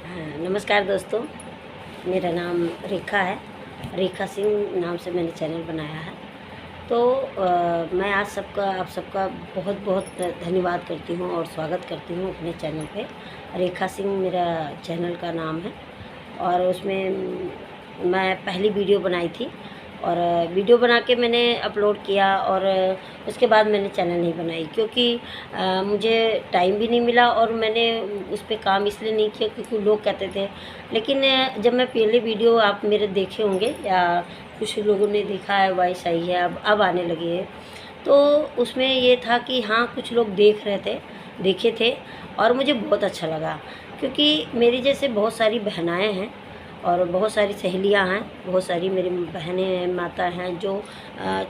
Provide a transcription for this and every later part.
हाँ, नमस्कार दोस्तों। मेरा नाम रेखा है। रेखा सिंह नाम से मैंने चैनल बनाया है। तो मैं आज आप सबका बहुत बहुत धन्यवाद करती हूँ और स्वागत करती हूँ अपने चैनल पे। रेखा सिंह मेरा चैनल का नाम है और उसमें मैं पहली वीडियो बनाई थी और वीडियो बना के मैंने अपलोड किया और उसके बाद मैंने चैनल नहीं बनाई क्योंकि मुझे टाइम भी नहीं मिला और मैंने उस पर काम इसलिए नहीं किया क्योंकि लोग कहते थे। लेकिन जब मैं पहले वीडियो आप मेरे देखे होंगे या कुछ लोगों ने देखा है, वॉइस आई है, अब आने लगी है, तो उसमें ये था कि हाँ कुछ लोग देखे थे और मुझे बहुत अच्छा लगा क्योंकि मेरी जैसे बहुत सारी बहनाएँ हैं और बहुत सारी सहेलियां हैं, बहुत सारी मेरी बहनें माता हैं जो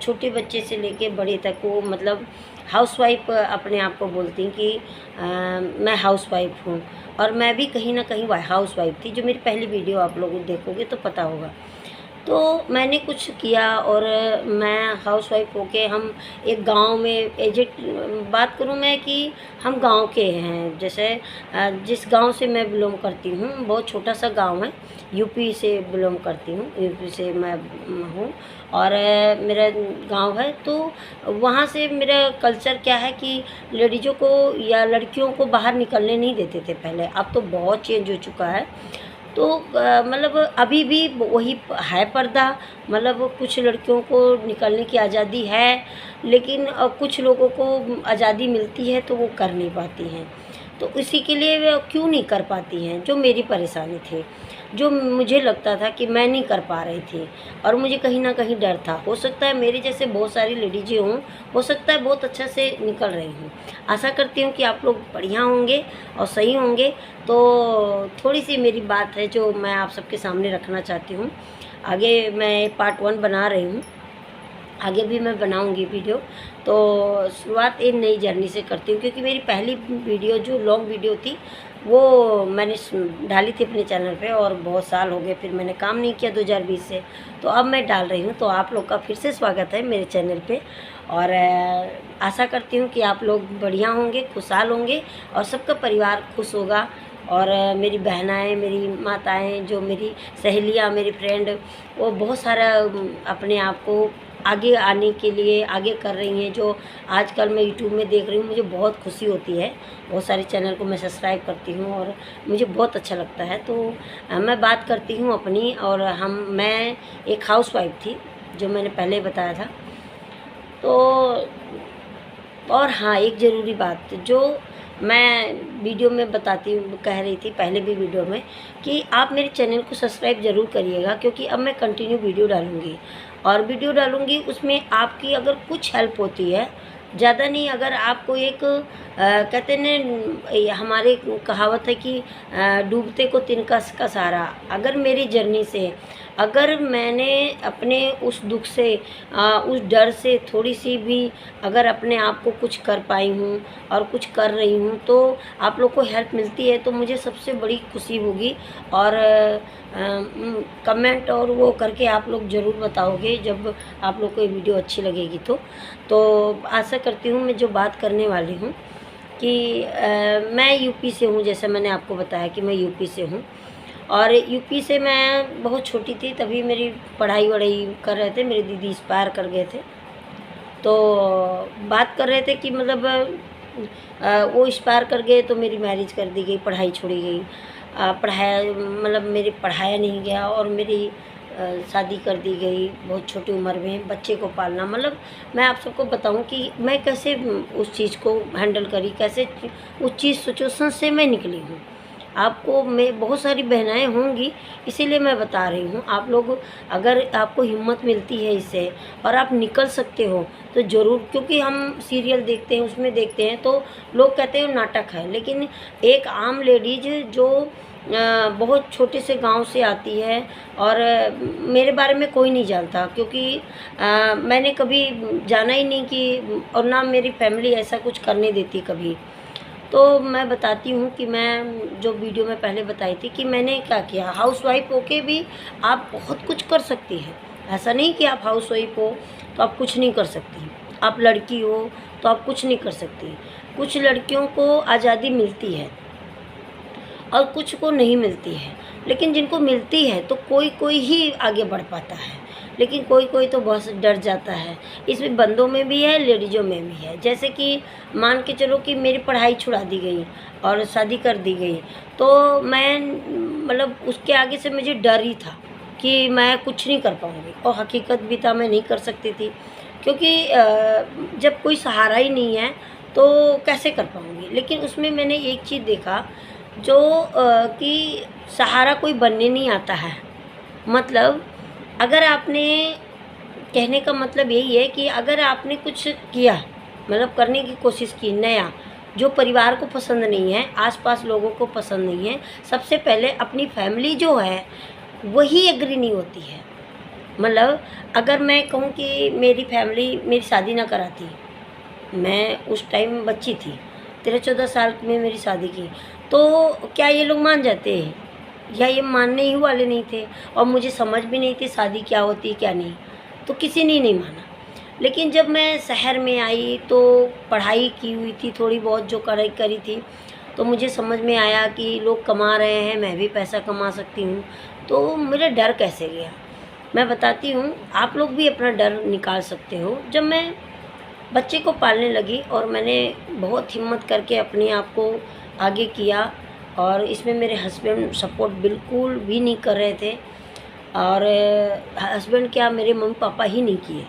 छोटे बच्चे से लेके बड़े तक वो मतलब हाउसवाइफ अपने आप को बोलती हैं कि मैं हाउसवाइफ हूँ। और मैं भी कहीं ना कहीं हाउसवाइफ थी। जो मेरी पहली वीडियो आप लोग देखोगे तो पता होगा। तो मैंने कुछ किया और मैं हाउसवाइफ होके हम एक गांव में एजेट बात करूं मैं कि हम गांव के हैं। जैसे जिस गांव से मैं बिलोंग करती हूं बहुत छोटा सा गांव है। यूपी से बिलोंग करती हूं, यूपी से मैं हूं और मेरा गांव है। तो वहाँ से मेरा कल्चर क्या है कि लेडीज़ों को या लड़कियों को बाहर निकलने नहीं देते थे पहले। अब तो बहुत चेंज हो चुका है। तो मतलब अभी भी वही है पर्दा। मतलब कुछ लड़कियों को निकलने की आज़ादी है, लेकिन कुछ लोगों को आज़ादी मिलती है तो वो कर नहीं पाती हैं। तो इसी के लिए वे क्यों नहीं कर पाती हैं, जो मेरी परेशानी थी, जो मुझे लगता था कि मैं नहीं कर पा रही थी और मुझे कहीं ना कहीं डर था। हो सकता है मेरे जैसे बहुत सारी लेडीज़ें हों, हो सकता है बहुत अच्छा से निकल रही हूँ। आशा करती हूँ कि आप लोग बढ़िया होंगे और सही होंगे। तो थोड़ी सी मेरी बात है जो मैं आप सबके सामने रखना चाहती हूँ। आगे मैं पार्ट 1 बना रही हूँ, आगे भी मैं बनाऊंगी वीडियो। तो शुरुआत एक नई जर्नी से करती हूँ क्योंकि मेरी पहली वीडियो जो लॉन्ग वीडियो थी वो मैंने डाली थी अपने चैनल पे और बहुत साल हो गए, फिर मैंने काम नहीं किया 2020 से। तो अब मैं डाल रही हूँ। तो आप लोग का फिर से स्वागत है मेरे चैनल पे और आशा करती हूँ कि आप लोग बढ़िया होंगे, खुशहाल होंगे और सबका परिवार खुश होगा। और मेरी बहनाएँ, मेरी माताएँ, जो मेरी सहेलियाँ, मेरी फ्रेंड, वो बहुत सारा अपने आप को आगे आने के लिए आगे कर रही हैं। जो आजकल मैं यूट्यूब में देख रही हूँ, मुझे बहुत खुशी होती है। बहुत सारे चैनल को मैं सब्सक्राइब करती हूँ और मुझे बहुत अच्छा लगता है। तो मैं बात करती हूँ अपनी। और मैं एक हाउसवाइफ थी, जो मैंने पहले बताया था। तो और हाँ, एक ज़रूरी बात जो मैं वीडियो में बताती हूँ, कह रही थी पहले भी वीडियो में, कि आप मेरे चैनल को सब्सक्राइब ज़रूर करिएगा क्योंकि अब मैं कंटिन्यू वीडियो डालूँगी और वीडियो डालूँगी उसमें आपकी अगर कुछ हेल्प होती है, ज़्यादा नहीं, अगर आपको एक कहते न हमारे कहावत है कि डूबते को तिनका का सहारा। अगर मेरी जर्नी से, अगर मैंने अपने उस दुख से, उस डर से थोड़ी सी भी अगर अपने आप को कुछ कर पाई हूँ और कुछ कर रही हूँ, तो आप लोग को हेल्प मिलती है तो मुझे सबसे बड़ी खुशी होगी। और कमेंट और वो करके आप लोग ज़रूर बताओगे जब आप लोग को ये वीडियो अच्छी लगेगी। तो आशा करती हूँ मैं जो बात करने वाली हूँ कि मैं यूपी से हूँ। जैसे मैंने आपको बताया कि मैं यूपी से हूँ और यूपी से मैं बहुत छोटी थी तभी मेरी पढ़ाई वढ़ाई कर रहे थे। मेरे दीदी एक्सपायर कर गए थे। तो बात कर रहे थे कि मतलब वो एक्सपायर कर गए तो मेरी मैरिज कर दी गई, पढ़ाई छोड़ी गई। पढ़ाया मतलब मेरे पढ़ाया नहीं गया और मेरी शादी कर दी गई बहुत छोटी उम्र में। बच्चे को पालना, मतलब मैं आप सबको बताऊं कि मैं कैसे उस चीज़ को हैंडल करी, कैसे उस चीज़ सिचुएशन से मैं निकली हूँ। आपको मैं बहुत सारी बहनाएं होंगी इसीलिए मैं बता रही हूँ। आप लोग अगर आपको हिम्मत मिलती है इससे और आप निकल सकते हो तो ज़रूर, क्योंकि हम सीरियल देखते हैं, उसमें देखते हैं तो लोग कहते हैं नाटक है, लेकिन एक आम लेडीज जो बहुत छोटे से गांव से आती है और मेरे बारे में कोई नहीं जानता क्योंकि मैंने कभी जाना ही नहीं कि, और ना मेरी फैमिली ऐसा कुछ करने देती कभी। तो मैं बताती हूँ कि मैं जो वीडियो में पहले बताई थी कि मैंने क्या किया। हाउसवाइफ होके भी आप बहुत कुछ कर सकती हैं। ऐसा नहीं कि आप हाउसवाइफ हो तो आप कुछ नहीं कर सकती, आप लड़की हो तो आप कुछ नहीं कर सकती। कुछ लड़कियों को आज़ादी मिलती है और कुछ को नहीं मिलती है। लेकिन जिनको मिलती है तो कोई कोई ही आगे बढ़ पाता है, लेकिन कोई कोई तो बहुत डर जाता है। इसमें बंदों में भी है, लेडीज़ों में भी है। जैसे कि मान के चलो कि मेरी पढ़ाई छुड़ा दी गई और शादी कर दी गई, तो मैं मतलब उसके आगे से मुझे डर ही था कि मैं कुछ नहीं कर पाऊँगी, और हकीकत भी था, मैं नहीं कर सकती थी। क्योंकि जब कोई सहारा ही नहीं है तो कैसे कर पाऊँगी। लेकिन उसमें मैंने एक चीज़ देखा, जो कि सहारा कोई बनने नहीं आता है। मतलब अगर आपने, कहने का मतलब यही है कि अगर आपने कुछ किया, मतलब करने की कोशिश की नया, जो परिवार को पसंद नहीं है, आसपास लोगों को पसंद नहीं है, सबसे पहले अपनी फैमिली जो है वही एग्री नहीं होती है। मतलब अगर मैं कहूँ कि मेरी फैमिली मेरी शादी ना कराती, मैं उस टाइम बच्ची थी, 13-14 साल में मेरी शादी की, तो क्या ये लोग मान जाते हैं? या ये मानने ही वाले नहीं थे, और मुझे समझ भी नहीं थी शादी क्या होती है क्या नहीं, तो किसी ने नहीं माना। लेकिन जब मैं शहर में आई तो पढ़ाई की हुई थी थोड़ी बहुत, जो करी थी, तो मुझे समझ में आया कि लोग कमा रहे हैं, मैं भी पैसा कमा सकती हूँ। तो मेरा डर कैसे गया मैं बताती हूँ, आप लोग भी अपना डर निकाल सकते हो। जब मैं बच्चे को पालने लगी और मैंने बहुत हिम्मत करके अपने आप को आगे किया, और इसमें मेरे हस्बैंड सपोर्ट बिल्कुल भी नहीं कर रहे थे, और हस्बैंड क्या, मेरे मम्मी पापा ही नहीं किए।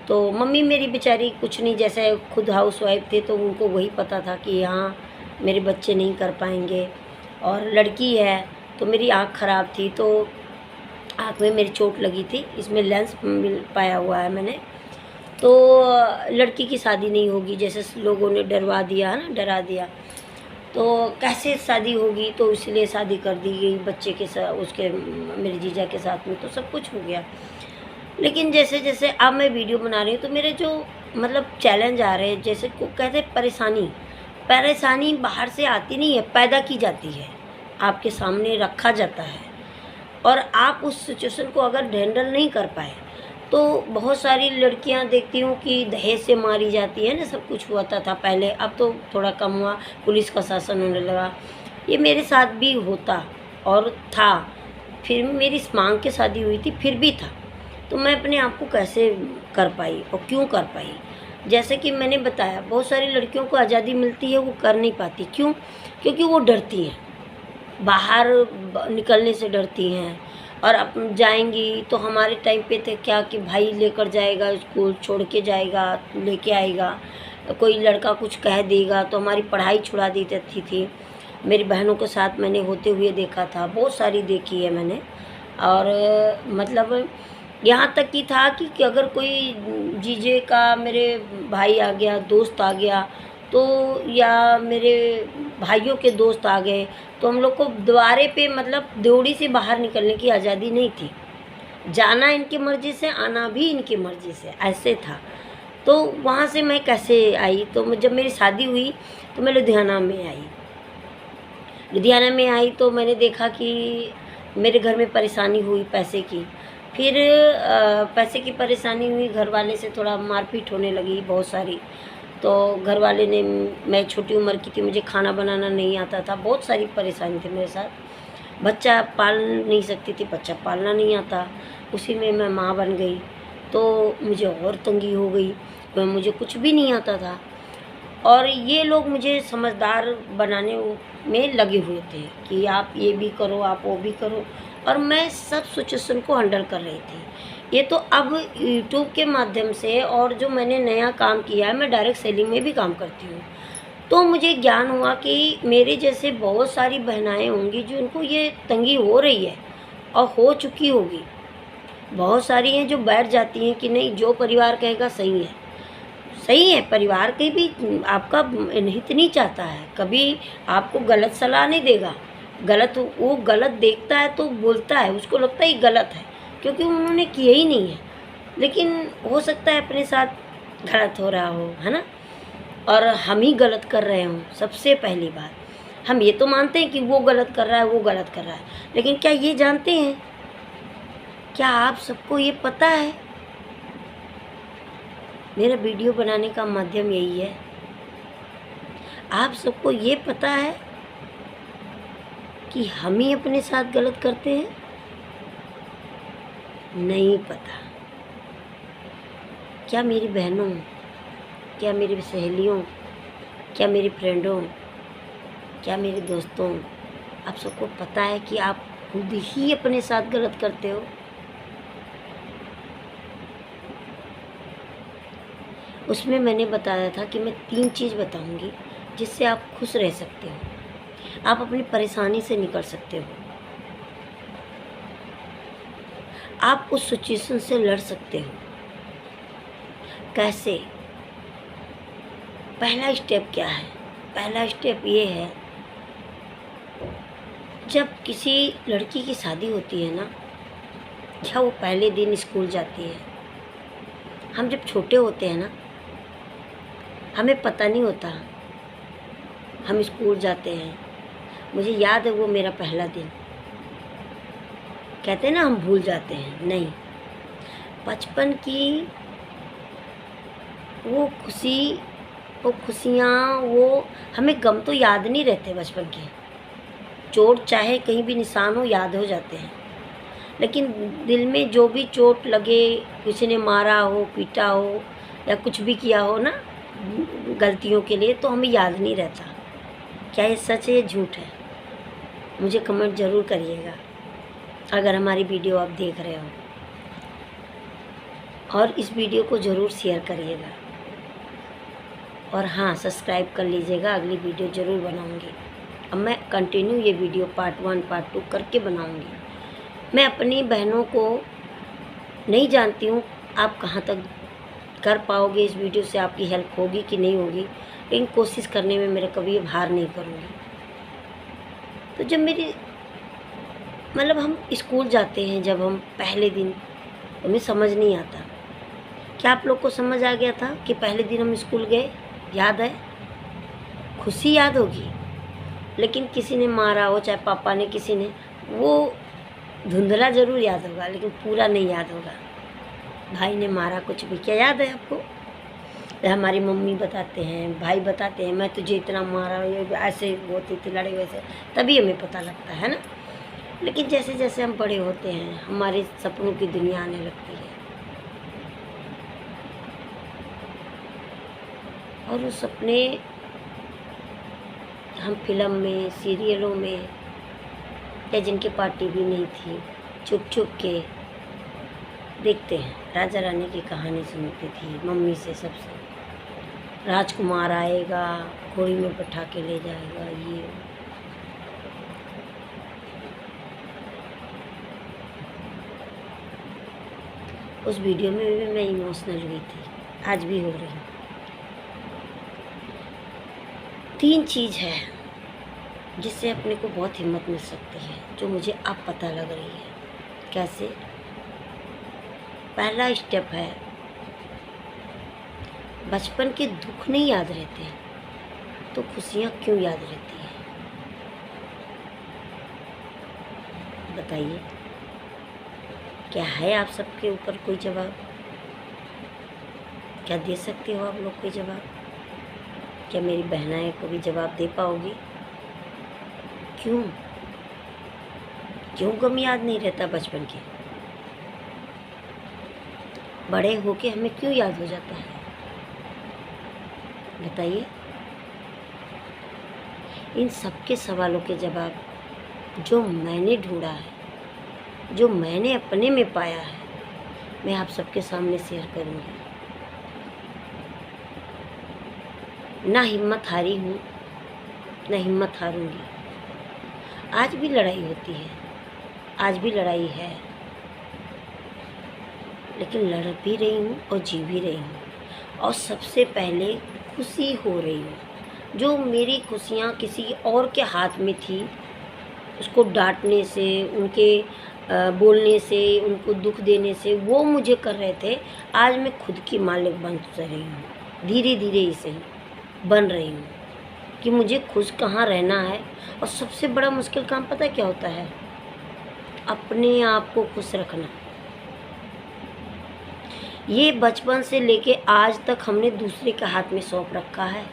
तो मम्मी मेरी बेचारी कुछ नहीं, जैसे खुद हाउसवाइफ थे तो उनको वही पता था कि हाँ मेरे बच्चे नहीं कर पाएंगे। और लड़की है तो मेरी आँख ख़राब थी, तो आँख में मेरी चोट लगी थी, इसमें लेंस मिल पाया हुआ है मैंने। तो लड़की की शादी नहीं होगी, जैसे लोगों ने डरवा दिया ना, डरा दिया, तो कैसे शादी होगी, तो इसलिए शादी कर दी गई बच्चे के साथ, उसके मेरे जीजा के साथ में, तो सब कुछ हो गया। लेकिन जैसे जैसे अब मैं वीडियो बना रही हूँ तो मेरे जो मतलब चैलेंज आ रहे हैं, जैसे को कहते हैं परेशानी बाहर से आती नहीं है, पैदा की जाती है, आपके सामने रखा जाता है, और आप उस सिचुएशन को अगर हैंडल नहीं कर पाए, तो बहुत सारी लड़कियां देखती हूँ कि दहेज से मारी जाती है ना, सब कुछ हुआ था पहले, अब तो थोड़ा कम हुआ, पुलिस का शासन होने लगा। ये मेरे साथ भी होता और था, फिर मेरी मांग के शादी हुई थी, फिर भी था। तो मैं अपने आप को कैसे कर पाई और क्यों कर पाई? जैसे कि मैंने बताया, बहुत सारी लड़कियों को आज़ादी मिलती है, वो कर नहीं पाती। क्यों? क्योंकि वो डरती हैं, बाहर निकलने से डरती हैं। और अब जाएंगी तो हमारे टाइम पे थे क्या कि भाई लेकर जाएगा, स्कूल छोड़ के जाएगा, लेके आएगा, कोई लड़का कुछ कह देगा तो हमारी पढ़ाई छुड़ा दी जाती थी। मेरी बहनों के साथ मैंने होते हुए देखा था, बहुत सारी देखी है मैंने। और मतलब यहाँ तक कि था कि अगर कोई जीजे का मेरे भाई आ गया, दोस्त आ गया, तो या मेरे भाइयों के दोस्त आ गए, तो हम लोग को द्वारे पे मतलब ड्योढ़ी से बाहर निकलने की आज़ादी नहीं थी। जाना इनकी मर्ज़ी से, आना भी इनकी मर्ज़ी से, ऐसे था। तो वहाँ से मैं कैसे आई, तो जब मेरी शादी हुई तो मैं लुधियाना में आई। लुधियाना में आई तो मैंने देखा कि मेरे घर में परेशानी हुई पैसे की। फिर पैसे की परेशानी हुई, घर वाले से थोड़ा मारपीट होने लगी बहुत सारी। तो घर वाले ने, मैं छोटी उम्र की थी, मुझे खाना बनाना नहीं आता था, बहुत सारी परेशानी थी मेरे साथ। बच्चा पाल नहीं सकती थी, बच्चा पालना नहीं आता, उसी में मैं माँ बन गई, तो मुझे और तंगी हो गई, तो मुझे कुछ भी नहीं आता था। और ये लोग मुझे समझदार बनाने में लगे हुए थे कि आप ये भी करो, आप वो भी करो, और मैं सब सिचुएशन को हैंडल कर रही थी। ये तो अब यूट्यूब के माध्यम से, और जो मैंने नया काम किया है, मैं डायरेक्ट सेलिंग में भी काम करती हूँ, तो मुझे ज्ञान हुआ कि मेरे जैसे बहुत सारी बहनाएं होंगी जिनको ये तंगी हो रही है और हो चुकी होगी। बहुत सारी हैं जो बैठ जाती हैं कि नहीं, जो परिवार कहेगा सही है, सही है। परिवार के भी आपका हित नहीं चाहता है, कभी आपको गलत सलाह नहीं देगा। गलत, वो गलत देखता है तो बोलता है, उसको लगता है ये गलत है, क्योंकि उन्होंने किया ही नहीं है। लेकिन हो सकता है अपने साथ गलत हो रहा हो, है ना, और हम ही गलत कर रहे हों। सबसे पहली बात, हम ये तो मानते हैं कि वो गलत कर रहा है, वो गलत कर रहा है, लेकिन क्या ये जानते हैं, क्या आप सबको ये पता है? मेरा वीडियो बनाने का माध्यम यही है, आप सबको ये पता है कि हम ही अपने साथ गलत करते हैं? नहीं पता। क्या मेरी बहनों, क्या मेरी सहेलियों, क्या मेरी फ्रेंडों, क्या मेरे दोस्तों, आप सबको पता है कि आप खुद ही अपने साथ गलत करते हो? उसमें मैंने बताया था कि मैं 3 चीज़ बताऊंगी जिससे आप खुश रह सकते हो, आप अपनी परेशानी से निकल सकते हो, आप उस सिचुएशन से लड़ सकते हो। कैसे? पहला स्टेप क्या है? पहला स्टेप ये है, जब किसी लड़की की शादी होती है ना, या वो पहले दिन स्कूल जाती है, हम जब छोटे होते हैं ना, हमें पता नहीं होता, हम स्कूल जाते हैं। मुझे याद है वो मेरा पहला दिन। कहते हैं ना हम भूल जाते हैं, नहीं, बचपन की वो खुशी, वो खुशियाँ, वो हमें गम तो याद नहीं रहते बचपन के। चोट चाहे कहीं भी निशान हो, याद हो जाते हैं, लेकिन दिल में जो भी चोट लगे, किसी ने मारा हो, पीटा हो या कुछ भी किया हो ना गलतियों के लिए, तो हमें याद नहीं रहता। क्या ये सच है या झूठ है? मुझे कमेंट ज़रूर करिएगा अगर हमारी वीडियो आप देख रहे हो, और इस वीडियो को ज़रूर शेयर करिएगा, और हाँ, सब्सक्राइब कर लीजिएगा। अगली वीडियो ज़रूर बनाऊंगी। अब मैं कंटिन्यू ये वीडियो पार्ट 1 पार्ट 2 करके बनाऊंगी। मैं अपनी बहनों को नहीं जानती हूँ आप कहाँ तक कर पाओगे, इस वीडियो से आपकी हेल्प होगी कि नहीं होगी, लेकिन कोशिश करने में मेरे कभी हार नहीं करूँगी। तो जब मेरी मतलब हम स्कूल जाते हैं, जब हम पहले दिन, हमें समझ नहीं आता। क्या आप लोग को समझ आ गया था कि पहले दिन हम स्कूल गए? याद है? खुशी याद होगी, लेकिन किसी ने मारा हो, चाहे पापा ने, किसी ने, वो धुंधला ज़रूर याद होगा, लेकिन पूरा नहीं याद होगा। भाई ने मारा, कुछ भी, क्या याद है आपको? हमारी मम्मी बताते हैं, भाई बताते हैं, मैं तुझे इतना मारा, ये ऐसे होती थी लड़ाई, वैसे, तभी हमें पता लगता है ना। लेकिन जैसे जैसे हम बड़े होते हैं, हमारे सपनों की दुनिया आने लगती है, और वो सपने हम फिल्म में, सीरियलों में, या जिनके पास टीवी नहीं थी, छुप छुप के देखते हैं। राजा रानी की कहानी सुनती थी मम्मी से, सबसे, राजकुमार आएगा, घोड़ी में बैठा के ले जाएगा, ये। उस वीडियो में भी मैं इमोशनल हुई थी, आज भी हो रही हूँ। 3 चीज़ है जिससे अपने को बहुत हिम्मत मिल सकती है, जो मुझे अब पता लग रही है। कैसे? पहला स्टेप है, बचपन के दुख नहीं याद रहते, तो खुशियाँ क्यों याद रहती हैं? बताइए, क्या है आप सबके ऊपर कोई जवाब? क्या दे सकते हो आप लोग कोई जवाब? क्या मेरी बहनाएं को भी जवाब दे पाओगी? क्यों क्यों गम याद नहीं रहता बचपन के? बड़े होके हमें क्यों याद हो जाता है? बताइए। इन सब के सवालों के जवाब जो मैंने ढूंढा है, जो मैंने अपने में पाया है, मैं आप सबके सामने शेयर करूँगी। ना हिम्मत हारी हूँ, ना हिम्मत हारूंगी। आज भी लड़ाई होती है, आज भी लड़ाई है, लेकिन लड़ भी रही हूँ और जी भी रही हूँ, और सबसे पहले खुशी हो रही हूँ। जो मेरी खुशियाँ किसी और के हाथ में थी, उसको डांटने से, उनके बोलने से, उनको दुख देने से वो मुझे कर रहे थे, आज मैं खुद की मालिक बन रही हूँ। धीरे धीरे ही सही बन रही हूँ कि मुझे खुश कहाँ रहना है। और सबसे बड़ा मुश्किल काम पता है क्या होता है? अपने आप को खुश रखना। ये बचपन से लेके आज तक हमने दूसरे के हाथ में सौंप रखा है,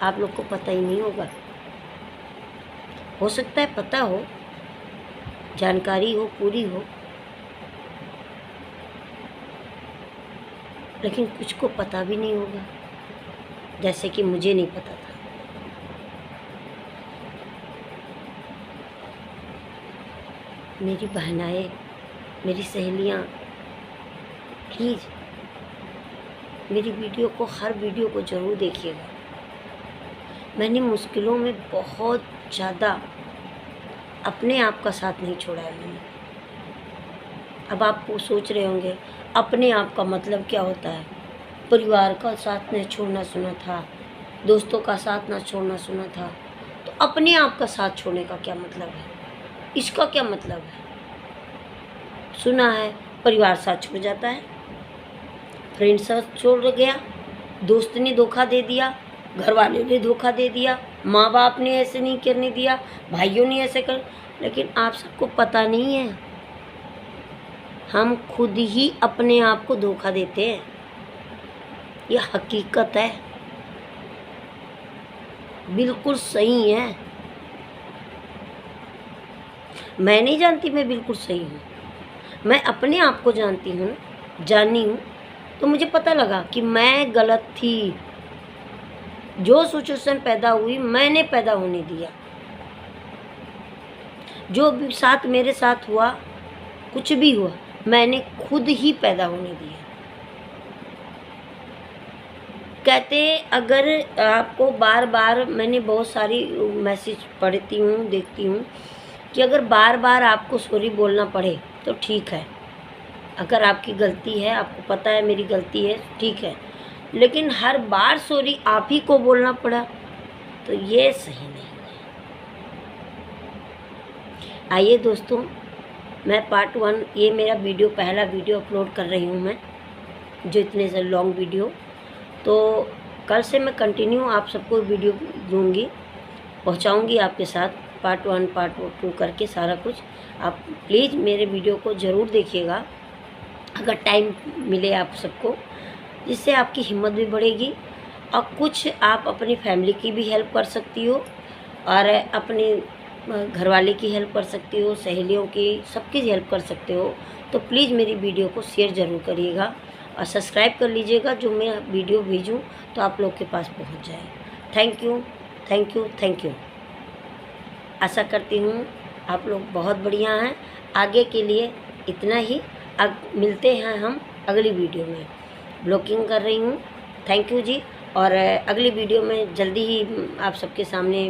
आप लोग को पता ही नहीं होगा। हो सकता है पता हो, जानकारी हो, पूरी हो, लेकिन कुछ को पता भी नहीं होगा, जैसे कि मुझे नहीं पता था। मेरी बहनाएं, मेरी सहेलियां, प्लीज़ मेरी वीडियो को, हर वीडियो को ज़रूर देखिएगा। मैंने मुश्किलों में बहुत ज़्यादा अपने आप का साथ नहीं छोड़ा है मैंने। अब आप सोच रहे होंगे अपने आप का मतलब क्या होता है? परिवार का साथ नहीं छोड़ना सुना था, दोस्तों का साथ ना छोड़ना सुना था, तो अपने आप का साथ छोड़ने का क्या मतलब है? इसका क्या मतलब है? सुना है परिवार साथ छोड़ जाता है, फ्रेंड साथ छोड़ गया, दोस्त ने धोखा दे दिया, घर वाले ने धोखा दे दिया, माँ बाप ने ऐसे नहीं करने दिया, भाइयों ने ऐसे कर, लेकिन आप सबको पता नहीं है, हम खुद ही अपने आप को धोखा देते हैं। यह हकीकत है, बिल्कुल सही है। मैं नहीं जानती मैं बिल्कुल सही हूँ, मैं अपने आप को जानती हूँ, जानी हूँ, तो मुझे पता लगा कि मैं गलत थी। जो सिचुएशन पैदा हुई मैंने पैदा होने दिया, जो भी साथ मेरे साथ हुआ, कुछ भी हुआ, मैंने खुद ही पैदा होने दिया। कहते अगर आपको बार बार, मैंने बहुत सारी मैसेज पढ़ती हूँ, देखती हूँ कि अगर बार बार आपको सॉरी बोलना पड़े तो ठीक है, अगर आपकी गलती है, आपको पता है मेरी गलती है, ठीक है, लेकिन हर बार सॉरी आप ही को बोलना पड़ा तो ये सही नहीं है। आइए दोस्तों, मैं पार्ट 1, ये मेरा वीडियो, पहला वीडियो अपलोड कर रही हूँ मैं, जो इतने से लॉन्ग वीडियो, तो कल से मैं कंटिन्यू आप सबको वीडियो दूँगी, पहुँचाऊँगी आपके साथ, पार्ट 1 पार्ट 2 करके सारा कुछ। आप प्लीज़ मेरे वीडियो को ज़रूर देखिएगा, अगर टाइम मिले आप सबको, जिससे आपकी हिम्मत भी बढ़ेगी और कुछ आप अपनी फैमिली की भी हेल्प कर सकती हो और अपने घरवाले की हेल्प कर सकती हो, सहेलियों की, सबकी हेल्प कर सकते हो। तो प्लीज़ मेरी वीडियो को शेयर ज़रूर करिएगा और सब्सक्राइब कर लीजिएगा, जो मैं वीडियो भेजूँ तो आप लोग के पास पहुंच जाए। Thank you, thank you, thank you. आशा करती हूँ आप लोग बहुत बढ़िया हैं। आगे के लिए इतना ही, अब मिलते हैं हम अगली वीडियो में। ब्लॉगिंग कर रही हूँ, थैंक यू जी। और अगली वीडियो में जल्दी ही आप सबके सामने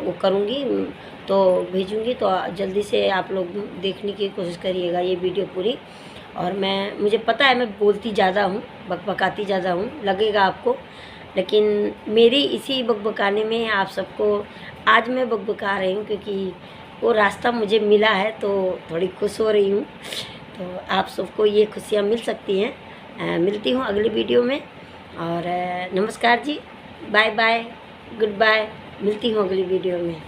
वो करूँगी, तो भेजूँगी, तो जल्दी से आप लोग देखने की कोशिश करिएगा ये वीडियो पूरी। और मुझे पता है मैं बोलती ज़्यादा हूँ, बकबकाती ज़्यादा हूँ, लगेगा आपको, लेकिन मेरी इसी बकबकाने में आप सबको आज मैं बकबका रही हूँ, क्योंकि वो रास्ता मुझे मिला है, तो थोड़ी खुश हो रही हूँ। तो आप सबको ये खुशियाँ मिल सकती हैं। मिलती हूँ अगली वीडियो में, और नमस्कार जी, बाय बाय, गुड बाय, मिलती हूँ अगली वीडियो में।